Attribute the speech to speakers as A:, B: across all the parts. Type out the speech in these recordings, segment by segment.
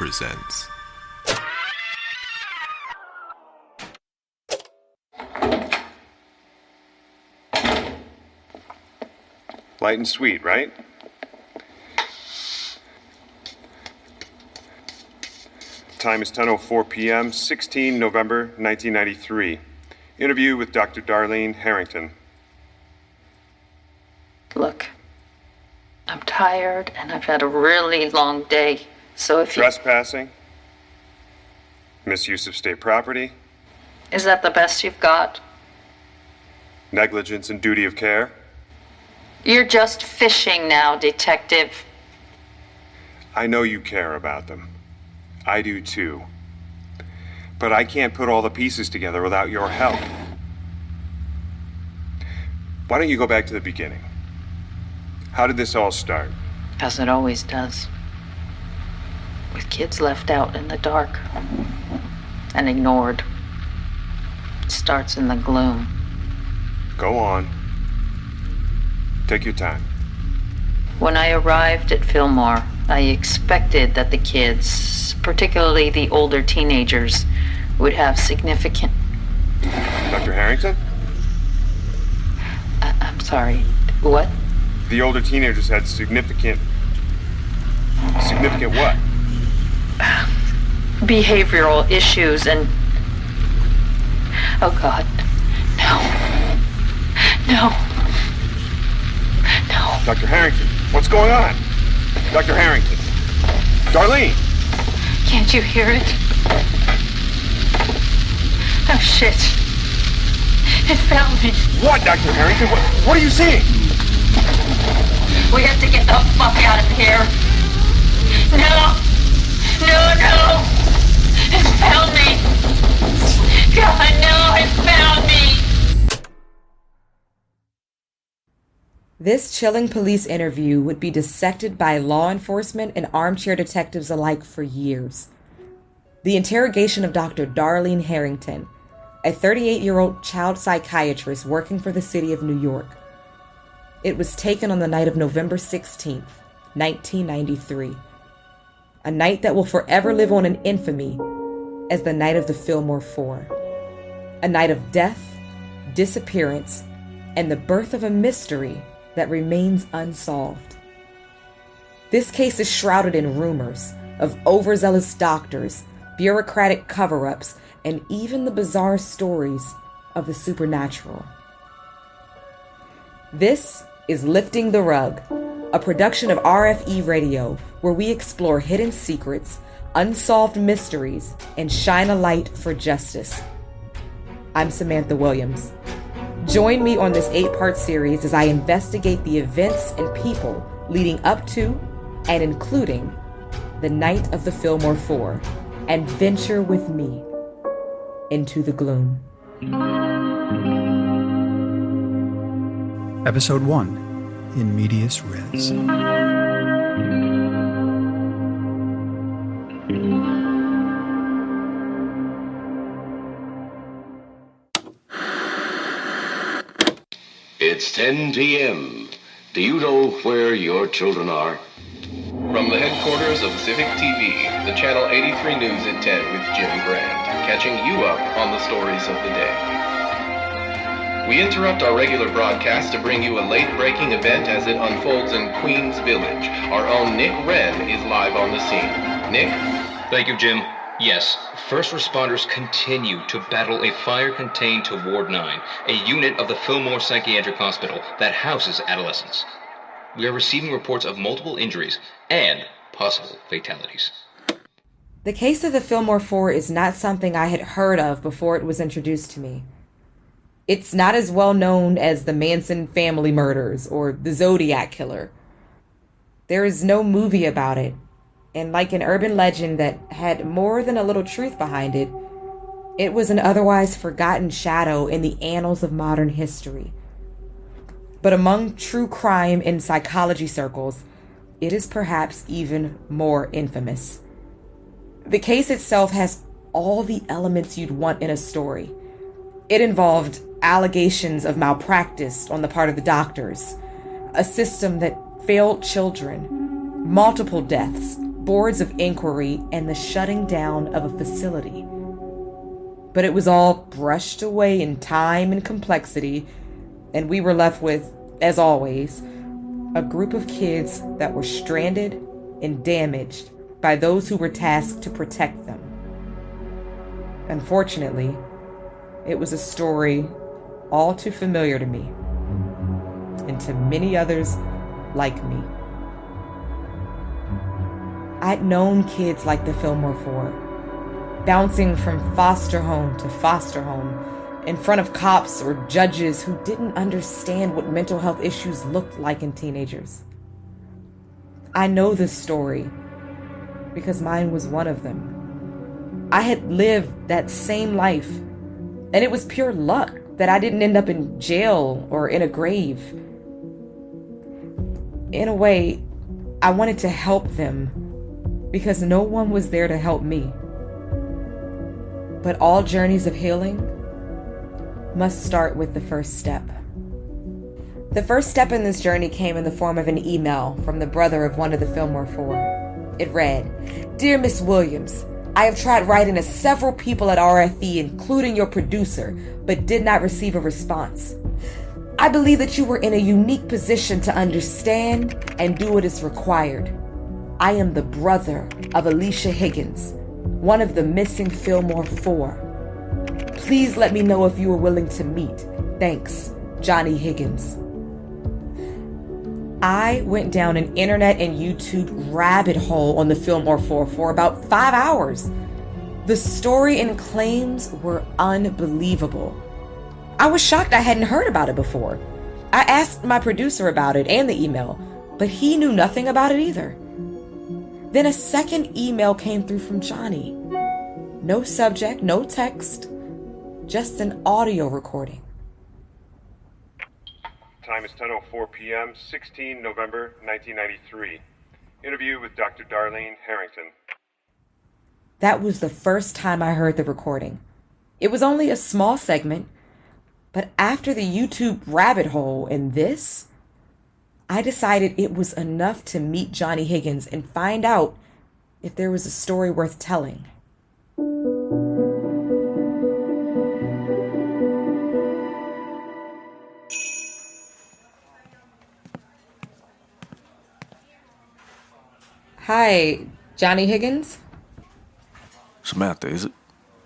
A: presents.
B: Light and sweet, right? Time is 10:04 p.m., 16 November 1993. Interview with Dr. Darlene Harrington.
C: Look, I'm tired and I've had a really long day, so if you...
B: Trespassing? Misuse of state property?
C: Is that the best you've got?
B: Negligence and duty of care?
C: You're just fishing now, detective.
B: I know you care about them. I do too. But I can't put all the pieces together without your help. Why don't you go back to the beginning? How did this all start?
C: As it always does. With kids left out in the dark and ignored. It starts in the gloom.
B: Go on. Take your time.
C: When I arrived at Filmore, I expected that the kids, particularly the older teenagers, would have significant...
B: Dr. Harrington?
C: I'm sorry, what?
B: The older teenagers had significant what?
C: Behavioral issues and... Oh, God. No.
B: Dr. Harrington, what's going on? Dr. Harrington. Darlene!
C: Can't you hear it? Oh, shit. It found me.
B: What, Dr. Harrington? What are you seeing?
C: We have to get the fuck out of here. No! It found me. God, no, it found me.
D: This chilling police interview would be dissected by law enforcement and armchair detectives alike for years. The interrogation of Dr. Darlene Harrington, a 38-year-old child psychiatrist working for the city of New York. It was taken on the night of November 16th, 1993. A night that will forever live on in infamy as the night of the Filmore Four. A night of death, disappearance, and the birth of a mystery that remains unsolved. This case is shrouded in rumors of overzealous doctors, bureaucratic cover-ups, and even the bizarre stories of the supernatural. This is Lifting the Rug, a production of RFE Radio, where we explore hidden secrets, unsolved mysteries, and shine a light for justice. I'm Samantha Williams. Join me on this 8-part series as I investigate the events and people leading up to and including the night of the Filmore Four, and venture with me into the gloom.
E: Episode 1, In Medias Res.
F: It's 10 p.m. Do you know where your children are?
G: From the headquarters of Civic TV, the Channel 83 News at 10 with Jim Brand, catching you up on the stories of the day. We interrupt our regular broadcast to bring you a late-breaking event as it unfolds in Queens Village. Our own Nick Wren is live on the scene. Nick?
H: Thank you, Jim. Yes, first responders continue to battle a fire contained to Ward 9, a unit of the Filmore Psychiatric Hospital that houses adolescents. We are receiving reports of multiple injuries and possible fatalities.
D: The case of the Filmore Four is not something I had heard of before it was introduced to me. It's not as well known as the Manson family murders or the Zodiac killer. There is no movie about it, and like an urban legend that had more than a little truth behind it, it was an otherwise forgotten shadow in the annals of modern history. But among true crime in psychology circles, it is perhaps even more infamous. The case itself has all the elements you'd want in a story. It involved allegations of malpractice on the part of the doctors, a system that failed children, multiple deaths, boards of inquiry, and the shutting down of a facility. But it was all brushed away in time and complexity, and we were left with, as always, a group of kids that were stranded and damaged by those who were tasked to protect them. Unfortunately, it was a story all too familiar to me, and to many others like me. I'd known kids like the Filmore Four, bouncing from foster home to foster home, in front of cops or judges who didn't understand what mental health issues looked like in teenagers. I know this story because mine was one of them. I had lived that same life, and it was pure luck that I didn't end up in jail or in a grave. In a way, I wanted to help them because no one was there to help me. But all journeys of healing must start with the first step. The first step in this journey came in the form of an email from the brother of one of the Filmore Four. It read, "Dear Miss Williams, I have tried writing to several people at RFE, including your producer, but did not receive a response. I believe that you were in a unique position to understand and do what is required. I am the brother of Alicia Higgins, one of the missing Filmore Four. Please let me know if you are willing to meet. Thanks, Johnny Higgins." I went down an internet and YouTube rabbit hole on the Filmore Four for about 5 hours. The story and claims were unbelievable. I was shocked I hadn't heard about it before. I asked my producer about it and the email, but he knew nothing about it either. Then a second email came through from Johnny. No subject, no text, just an audio recording.
B: Time is 10:04 p.m., 16 November 1993. Interview with Dr. Darlene Harrington.
D: That was the first time I heard the recording. It was only a small segment, but after the YouTube rabbit hole and this, I decided it was enough to meet Johnny Higgins and find out if there was a story worth telling. Hi, Johnny Higgins?
A: Samantha, is it?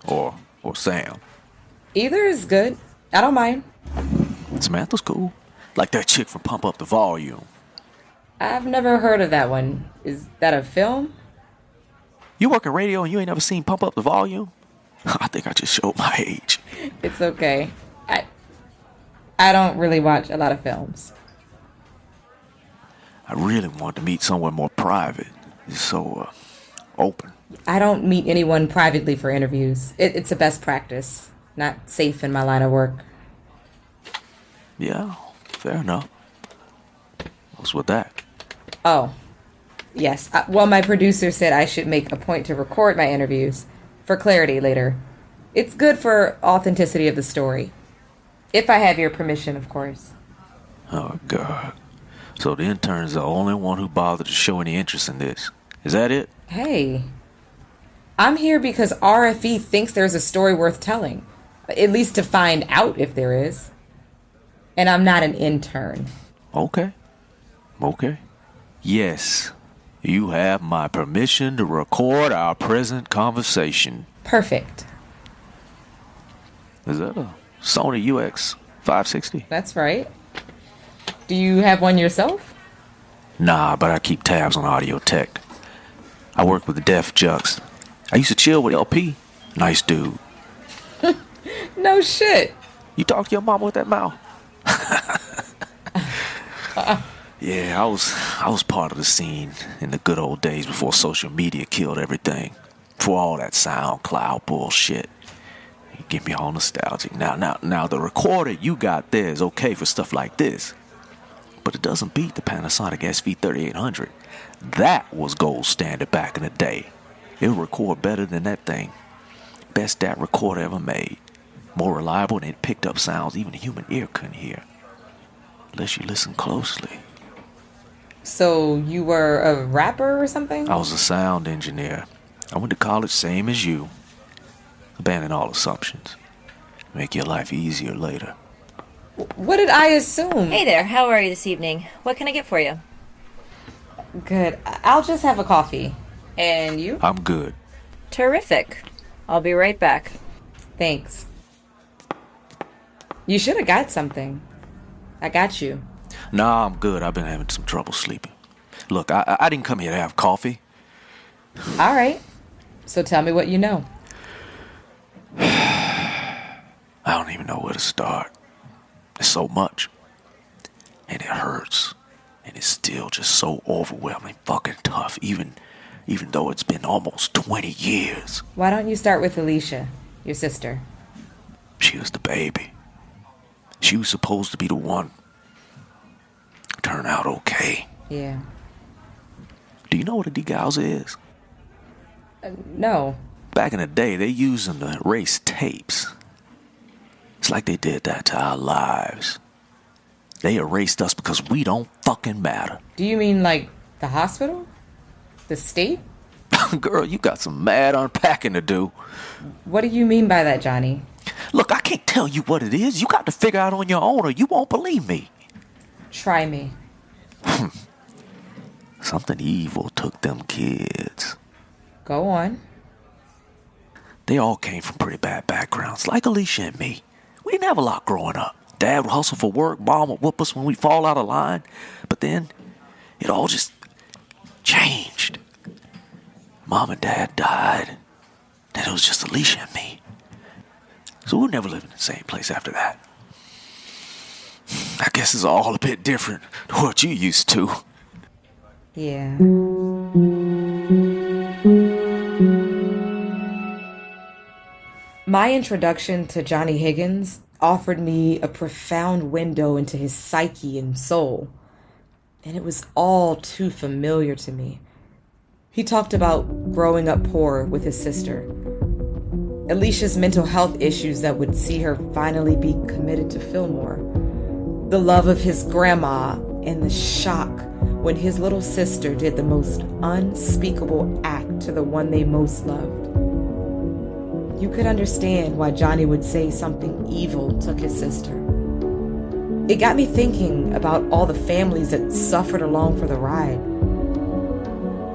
A: Or Sam?
D: Either is good. I don't mind.
A: Samantha's cool. Like that chick from Pump Up the Volume.
D: I've never heard of that one. Is that a film?
A: You work in radio and you ain't never seen Pump Up the Volume? I think I just showed my age.
D: It's okay. I don't really watch a lot of films.
A: I really want to meet somewhere more private. It's so, open.
D: I don't meet anyone privately for interviews. It's a best practice. Not safe in my line of work.
A: Yeah, fair enough. What's with that?
D: Oh, yes. Well, my producer said I should make a point to record my interviews for clarity later. It's good for authenticity of the story. If I have your permission, of course.
A: Oh, God. So the intern's the only one who bothered to show any interest in this. Is that it?
D: Hey, I'm here because RFE thinks there's a story worth telling. At least to find out if there is. And I'm not an intern.
A: Okay. Yes, you have my permission to record our present conversation.
D: Perfect.
A: Is that a Sony UX 560?
D: That's right. Do you have one yourself?
A: Nah, but I keep tabs on audio tech. I work with the Def Jux. I used to chill with LP. Nice dude.
D: No shit.
A: You talk to your mama with that mouth? Yeah, I was part of the scene in the good old days before social media killed everything. Before all that SoundCloud bullshit. You get me all nostalgic. Now the recorder you got there is okay for stuff like this. But it doesn't beat the Panasonic SV3800. That was gold standard back in the day. It'll record better than that thing. Best DAT recorder ever made. More reliable, and it picked up sounds even the human ear couldn't hear. Unless you listen closely.
D: So you were a rapper or something?
A: I was a sound engineer. I went to college same as you. Abandon all assumptions. Make your life easier later.
D: What did I assume?
I: Hey there, how are you this evening? What can I get for you?
D: Good. I'll just have a coffee. And you?
A: I'm good.
I: Terrific. I'll be right back.
D: Thanks. You should have got something. I got you.
A: Nah, I'm good. I've been having some trouble sleeping. Look, I didn't come here to have coffee.
D: All right. So tell me what you know.
A: I don't even know where to start. There's so much. And it hurts. And it's still just so overwhelming fucking tough, even though it's been almost 20 years.
D: Why don't you start with Alicia, your sister?
A: She was the baby. She was supposed to be the one. Turned out okay.
D: Yeah.
A: Do you know what a degauser is?
D: No.
A: Back in the day, they used them to erase tapes. It's like they did that to our lives. They erased us because we don't fucking matter.
D: Do you mean like the hospital? The state?
A: Girl, you got some mad unpacking to do.
D: What do you mean by that, Johnny?
A: Look, I can't tell you what it is. You got to figure out on your own or you won't believe me.
D: Try me.
A: Something evil took them kids.
D: Go on.
A: They all came from pretty bad backgrounds, like Alicia and me. We didn't have a lot growing up. Dad would hustle for work, Mom would whoop us when we fall out of line. But then, it all just changed. Mom and Dad died. Then it was just Alicia and me. So we'll never live in the same place after that. I guess it's all a bit different to what you used to.
D: Yeah. My introduction to Johnny Higgins offered me a profound window into his psyche and soul, and it was all too familiar to me. He talked about growing up poor with his sister, Alicia's mental health issues that would see her finally be committed to Filmore, the love of his grandma, and the shock when his little sister did the most unspeakable act to the one they most loved. You could understand why Johnny would say something evil took his sister. It got me thinking about all the families that suffered along for the ride.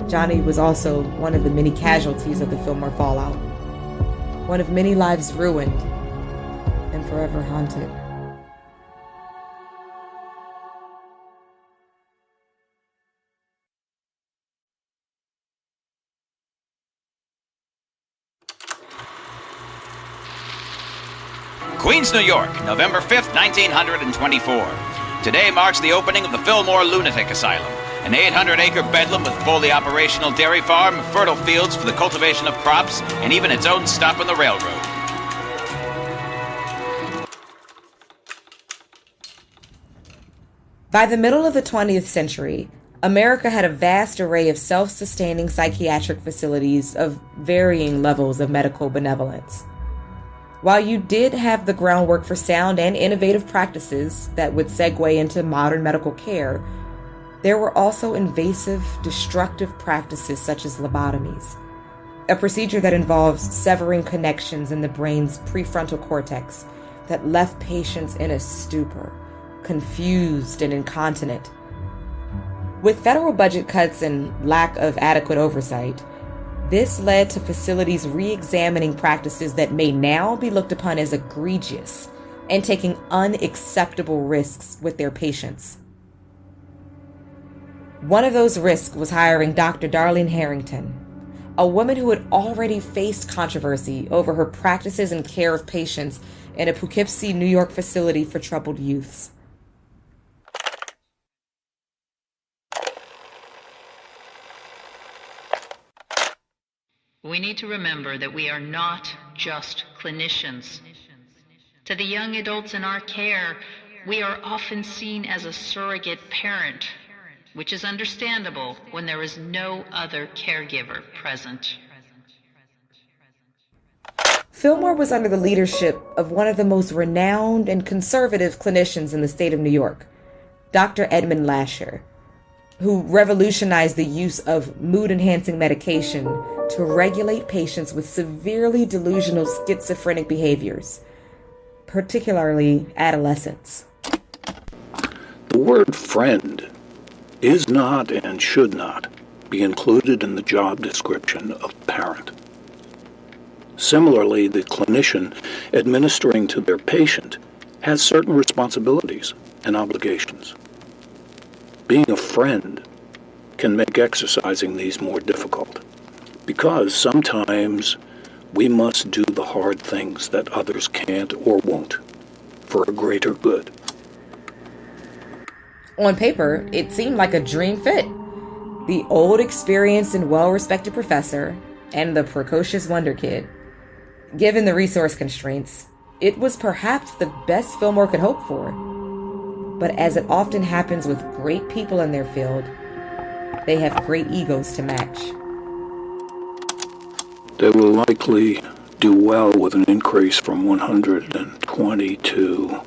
D: Johnny was also one of the many casualties of the Filmore fallout. One of many lives ruined and forever haunted.
J: Queens, New York, November 5th, 1924. Today marks the opening of the Filmore Lunatic Asylum, an 800-acre bedlam with fully operational dairy farm, fertile fields for the cultivation of crops, and even its own stop on the railroad.
D: By the middle of the 20th century, America had a vast array of self-sustaining psychiatric facilities of varying levels of medical benevolence. While you did have the groundwork for sound and innovative practices that would segue into modern medical care, there were also invasive, destructive practices such as lobotomies, a procedure that involves severing connections in the brain's prefrontal cortex that left patients in a stupor, confused and incontinent. With federal budget cuts and lack of adequate oversight, this led to facilities re-examining practices that may now be looked upon as egregious and taking unacceptable risks with their patients. One of those risks was hiring Dr. Darlene Harrington, a woman who had already faced controversy over her practices and care of patients in a Poughkeepsie, New York facility for troubled youths.
C: We need to remember that we are not just clinicians. To the young adults in our care, we are often seen as a surrogate parent, which is understandable when there is no other caregiver present.
D: Filmore was under the leadership of one of the most renowned and conservative clinicians in the state of New York, Dr. Edmund Lasher. who revolutionized the use of mood-enhancing medication to regulate patients with severely delusional schizophrenic behaviors, particularly adolescents.
K: The word friend is not and should not be included in the job description of parent. Similarly, the clinician administering to their patient has certain responsibilities and obligations. Being a friend can make exercising these more difficult, because sometimes we must do the hard things that others can't or won't for a greater good.
D: On paper, it seemed like a dream fit. The old, experienced, and well-respected professor and the precocious wonder kid. Given the resource constraints, it was perhaps the best Filmore could hope for. But as it often happens with great people in their field, they have great egos to match.
K: They will likely do well with an increase from 120 to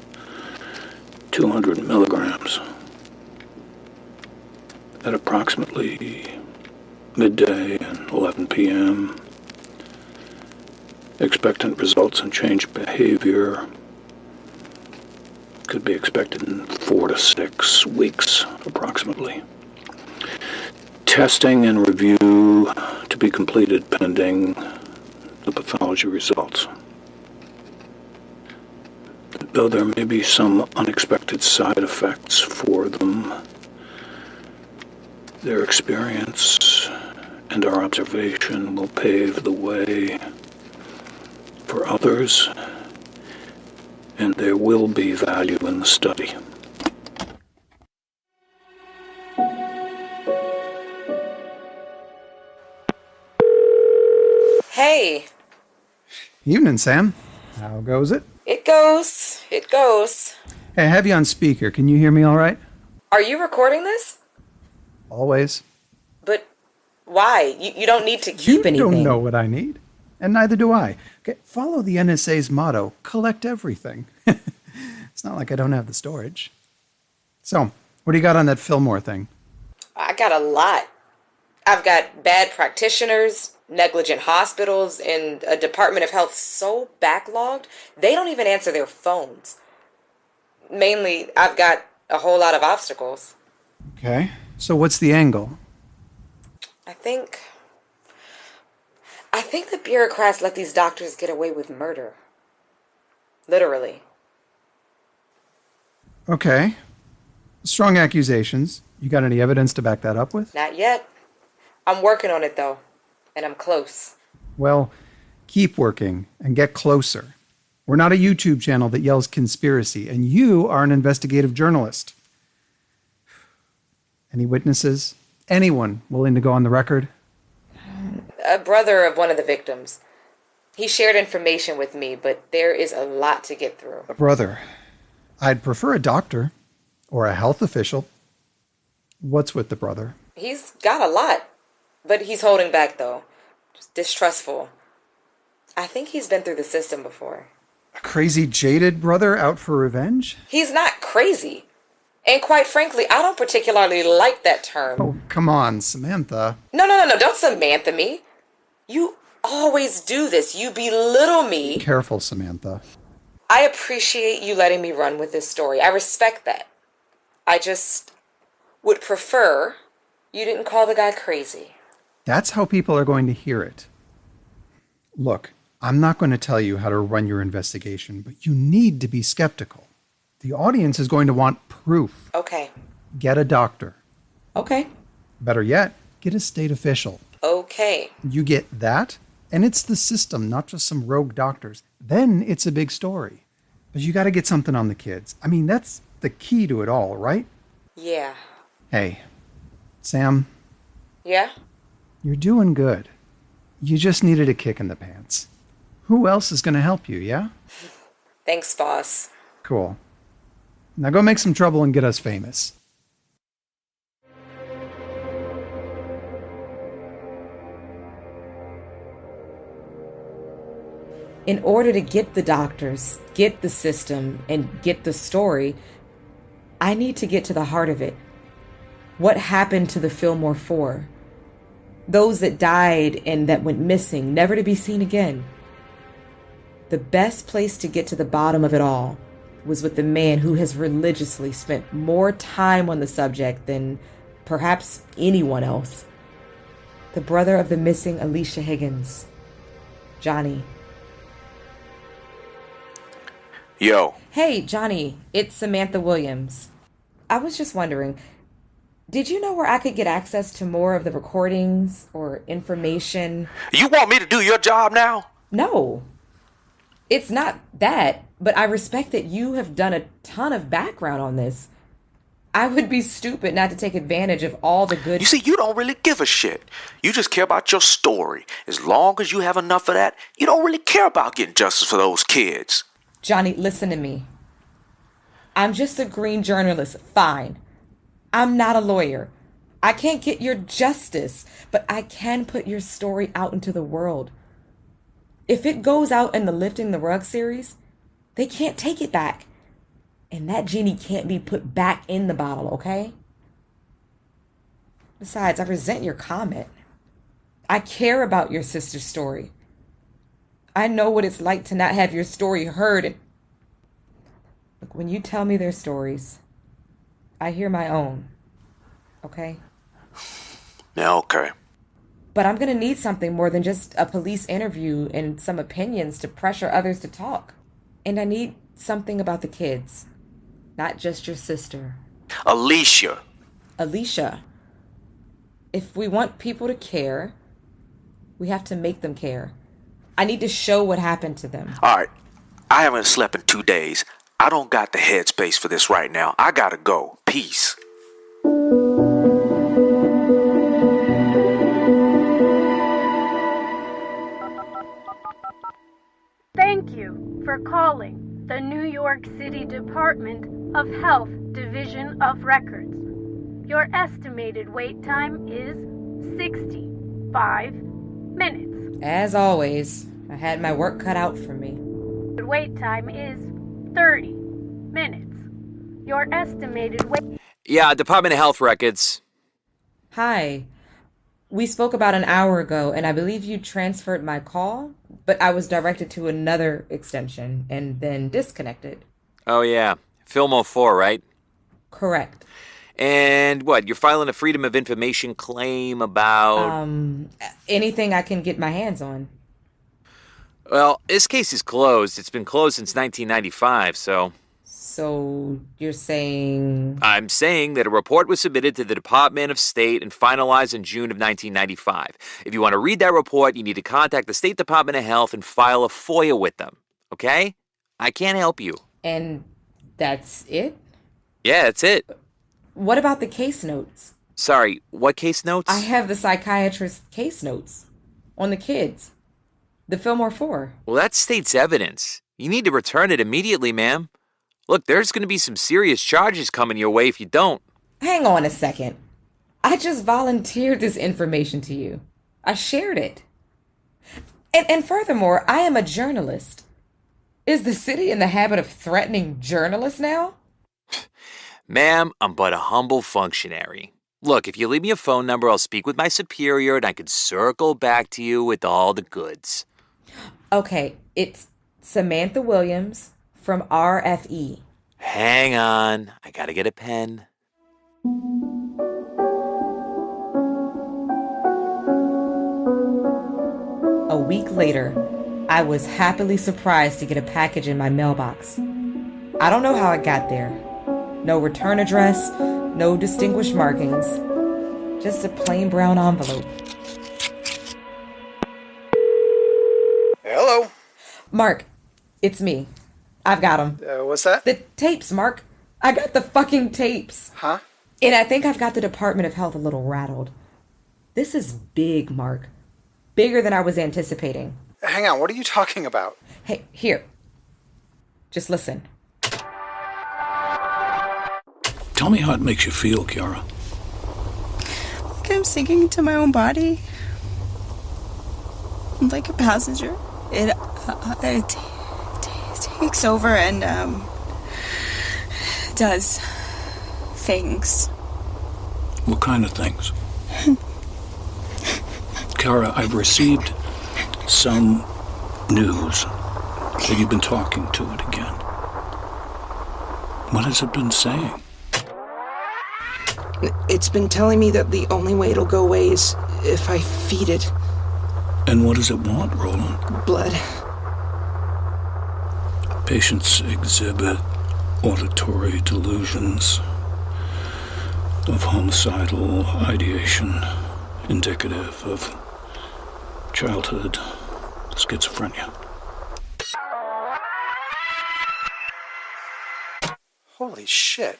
K: 200 milligrams at approximately midday and 11 p.m. Expectant results in changed behavior could be expected in 4 to 6 weeks, approximately. Testing and review to be completed pending the pathology results. Though there may be some unexpected side effects for them, their experience and our observation will pave the way for others, and there will be value in the study.
D: Hey.
E: Evening, Sam. How goes it?
D: It goes.
E: Hey, I have you on speaker. Can you hear me all right?
D: Are you recording this?
E: Always.
D: But why? You don't need to keep anything.
E: You don't know what I need. And neither do I. Okay, follow the NSA's motto, collect everything. It's not like I don't have the storage. So, what do you got on that Filmore thing?
D: I got a lot. I've got bad practitioners, negligent hospitals, and a Department of Health so backlogged, they don't even answer their phones. Mainly, I've got a whole lot of obstacles.
E: Okay, so what's the angle?
D: I think the bureaucrats let these doctors get away with murder. Literally.
E: Okay. Strong accusations. You got any evidence to back that up with?
D: Not yet. I'm working on it, though. And I'm close.
E: Well, keep working and get closer. We're not a YouTube channel that yells conspiracy, and you are an investigative journalist. Any witnesses? Anyone willing to go on the record?
D: A brother of one of the victims. He shared information with me, but there is a lot to get through.
E: A brother. I'd prefer a doctor or a health official. What's with the brother?
D: He's got a lot, but he's holding back, though. Just distrustful. I think he's been through the system before.
E: A crazy, jaded brother out for revenge?
D: He's not crazy. And quite frankly, I don't particularly like that term.
E: Oh, come on, Samantha.
D: No, don't Samantha me. You always do this. You belittle me.
E: Be careful, Samantha.
D: I appreciate you letting me run with this story. I respect that. I just would prefer you didn't call the guy crazy.
E: That's how people are going to hear it. Look, I'm not going to tell you how to run your investigation, but you need to be skeptical. The audience is going to want proof.
D: Okay.
E: Get a doctor.
D: Okay.
E: Better yet, get a state official.
D: Okay.
E: You get that, and it's the system, not just some rogue doctors. Then it's a big story. But you got to get something on the kids. I mean, that's the key to it all, right?
D: Yeah.
E: Hey, Sam.
D: Yeah?
E: You're doing good. You just needed a kick in the pants. Who else is going to help you, yeah?
D: Thanks, boss.
E: Cool. Now go make some trouble and get us famous.
D: In order to get the doctors, get the system, and get the story, I need to get to the heart of it. What happened to the Filmore Four? Those that died and that went missing, never to be seen again. The best place to get to the bottom of it all was with the man who has religiously spent more time on the subject than perhaps anyone else. The brother of the missing Alicia Higgins, Johnny.
A: Yo.
D: Hey, Johnny, it's Samantha Williams. I was just wondering, did you know where I could get access to more of the recordings or information?
A: You want me to do your job now?
D: No. It's not that, but I respect that you have done a ton of background on this. I would be stupid not to take advantage of all the good...
A: You see, you don't really give a shit. You just care about your story. As long as you have enough of that, you don't really care about getting justice for those kids.
D: Johnny, listen to me. I'm just a green journalist. Fine. I'm not a lawyer. I can't get your justice, but I can put your story out into the world. If it goes out in the Lifting the Rug series, they can't take it back. And that genie can't be put back in the bottle, okay? Besides, I resent your comment. I care about your sister's story. I know what it's like to not have your story heard. And look, when you tell me their stories, I hear my own. Okay?
A: Yeah, okay.
D: But I'm going to need something more than just a police interview and some opinions to pressure others to talk. And I need something about the kids. Not just your sister.
A: Alicia.
D: Alicia. If we want people to care, we have to make them care. I need to show what happened to them.
A: All right. I haven't slept in 2 days. I don't got the headspace for this right now. I gotta go. Peace.
L: Thank you for calling the New York City Department of Health Division of Records. Your estimated wait time is 65 minutes.
D: As always, I had my work cut out for me.
L: The wait time is 30 minutes. Your estimated wait...
M: Yeah, Department of Health Records.
D: Hi. We spoke about an hour ago, and I believe you transferred my call, but I was directed to another extension and then disconnected.
M: Oh, yeah. Filmore Four, right?
D: Correct.
M: And what, you're filing a Freedom of Information claim about...
D: anything I can get my hands on.
M: Well, this case is closed. It's been closed since 1995, so...
D: So, you're saying...
M: I'm saying that a report was submitted to the Department of State and finalized in June of 1995. If you want to read that report, you need to contact the State Department of Health and file a FOIA with them, okay? I can't help you.
D: And that's it?
M: Yeah, that's it.
D: What about the case notes?
M: Sorry, what case notes?
D: I have the psychiatrist's case notes on the kids. The Filmore Four.
M: Well, that's state's evidence. You need to return it immediately, ma'am. Look, there's going to be some serious charges coming your way if you don't.
D: Hang on a second. I just volunteered this information to you. I shared it. And furthermore, I am a journalist. Is the city in the habit of threatening journalists now?
M: Ma'am, I'm but a humble functionary. Look, if you leave me a phone number, I'll speak with my superior and I could circle back to you with all the goods.
D: Okay, it's Samantha Williams from RFE.
M: Hang on, I gotta get a pen.
D: A week later, I was happily surprised to get a package in my mailbox. I don't know how it got there. No return address, no distinguished markings. Just a plain brown envelope.
E: Hello.
D: Mark, it's me. I've got them.
E: What's that?
D: The tapes, Mark. I got the fucking tapes.
E: Huh?
D: And I think I've got the Department of Health a little rattled. This is big, Mark. Bigger than I was anticipating.
E: Hang on, what are you talking about?
D: Hey, here. Just listen.
K: Tell me how it makes you feel, Kiara.
N: Like I'm sinking into my own body. I'm like a passenger. It takes over and does things.
K: What kind of things? Kara, I've received some news that you've been talking to it again. What has it been saying?
O: It's been telling me that the only way it'll go away is if I feed it.
K: And what does it want, Roland?
O: Blood.
K: Patients exhibit auditory delusions of homicidal ideation, indicative of childhood schizophrenia.
E: Holy shit.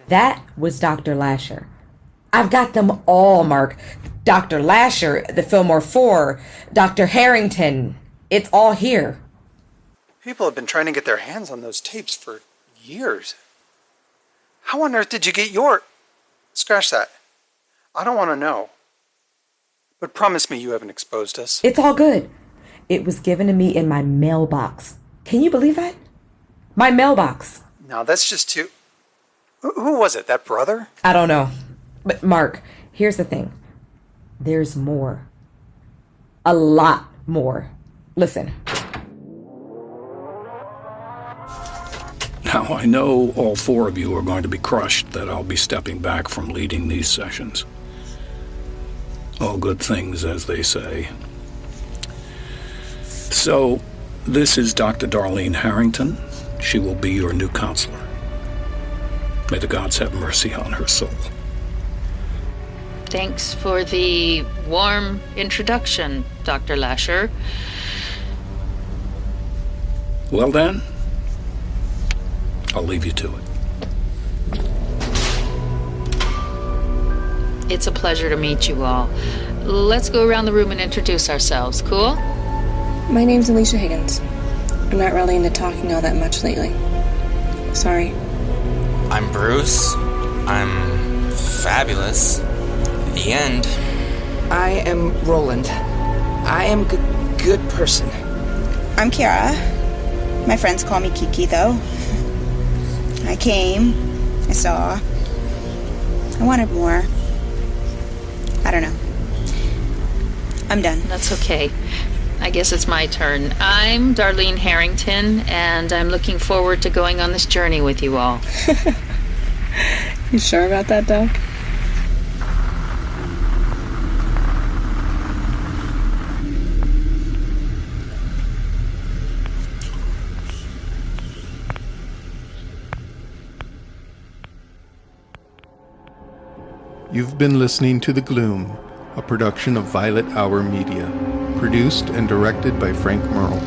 D: That was Dr. Lasher. I've got them all, Mark. Dr. Lasher, the Filmore Four, Dr. Harrington. It's all here.
E: People have been trying to get their hands on those tapes for years. How on earth did you get your... Scratch that. I don't want to know. But promise me you haven't exposed us.
D: It's all good. It was given to me in my mailbox. Can you believe that? My mailbox.
E: No, that's just too... Who was it? That brother?
D: I don't know. But Mark, here's the thing. There's more. A lot more. Listen.
K: Now, I know all four of you are going to be crushed that I'll be stepping back from leading these sessions. All good things, as they say. So, this is Dr. Darlene Harrington. She will be your new counselor. May the gods have mercy on her soul.
C: Thanks for the warm introduction, Dr. Lasher.
K: Well then, I'll leave you to it.
C: It's a pleasure to meet you all. Let's go around the room and introduce ourselves, cool?
N: My name's Alicia Higgins. I'm not really into talking all that much lately. Sorry.
P: I'm Bruce. I'm fabulous. The end.
O: I am Roland. I am good person.
N: I'm Kiara. My friends call me Kiki, though. I came. I saw. I wanted more. I don't know. I'm done.
C: That's okay. I guess it's my turn. I'm Darlene Harrington, and I'm looking forward to going on this journey with you all.
N: You sure about that, Doc?
E: You've been listening to The Gloom, a production of Violet Hour Media, produced and directed by Frank Merle.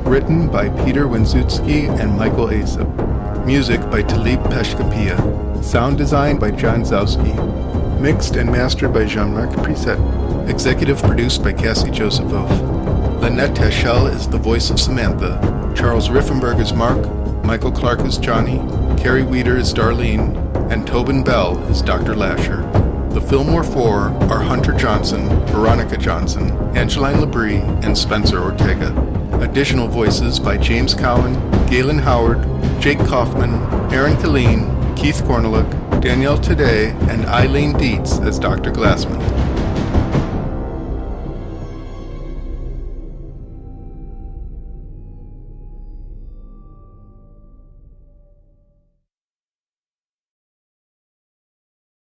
E: Written by Peter Wenzutski and Michael Asap. Music by Talib Peshkapia. Sound design by John Zowski. Mixed and mastered by Jean-Marc Preset. Executive produced by Cassie Josephoff. Lynette Teschel is the voice of Samantha. Charles Riffenberg is Mark. Michael Clark is Johnny. Carrie Weeder is Darlene. And Tobin Bell is Dr. Lasher. The Filmore Four are Hunter Johnson, Veronica Johnson, Angeline Labrie, and Spencer Ortega. Additional voices by James Cowan, Galen Howard, Jake Kaufman, Aaron Killeen, Keith Cornelick, Danielle Today, and Eileen Dietz as Dr. Glassman.